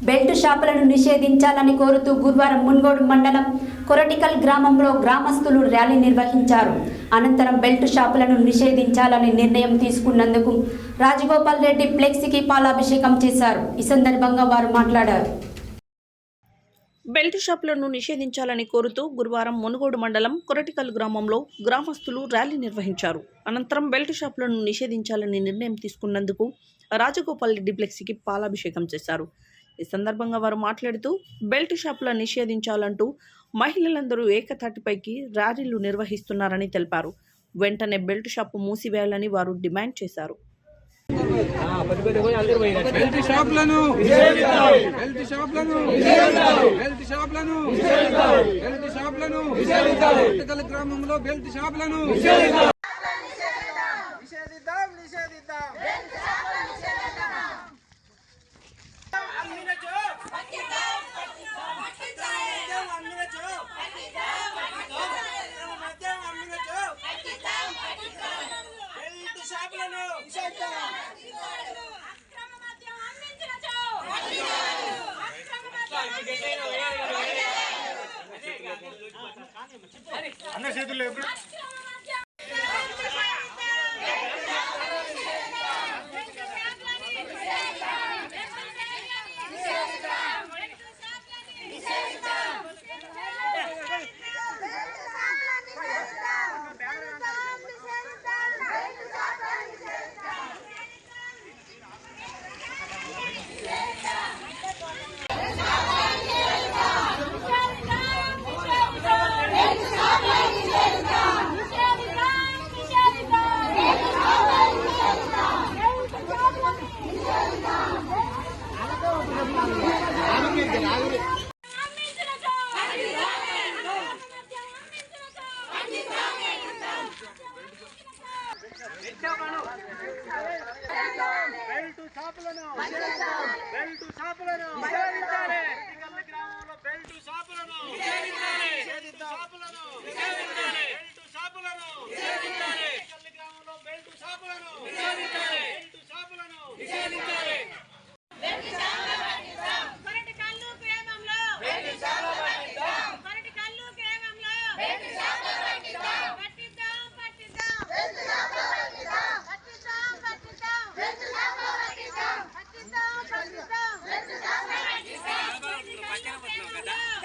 Belt షాపులను నిషేధించాలని కోరుతూ గురువారం మున్గోడు మండలం కొరటికల్ గ్రామంలో గ్రామస్తులు ర్యాలీ నిర్వహించారు. అనంతరం బెల్ట్ షాపులను నిషేధించాలని నిర్ణయం తీసుకున్నందుకు రాజగోపాల్ రెడ్డి ఫ్లెక్సీకి పాలాభిషేకం చేశారు. ఈ సందర్భంగా వారు మాట్లాడారు. బెల్ట్ షాపులను నిషేధించాలని కోరుతూ గురువారం మునుగోడు మండలం కొరటికల్ గ్రామంలో గ్రామస్తులు ర్యాలీ నిర్వహించారు. అనంతరం బెల్ట్ షాపులను నిషేధించాలని నిర్ణయం తీసుకున్నందుకు రాజగోపాల్ రెడ్డి ఫ్లెక్సీకి పాలాభిషేకం చేశారు. ఈ సందర్భంగా వారు మాట్లాడుతూ బెల్ట్ షాపుల నిషేధించాలంటూ మహిళలందరూ ఏకతాటిపైకి ర్యాలీలు నిర్వహిస్తున్నారని తెలిపారు. వెంటనే బెల్ట్ షాపు మూసివేయాలని వారు డిమాండ్ చేశారు. గ్రామంలో బెల్ట్ షాపులను అన్న చేతుల్లో బెల్ట్ షాపులను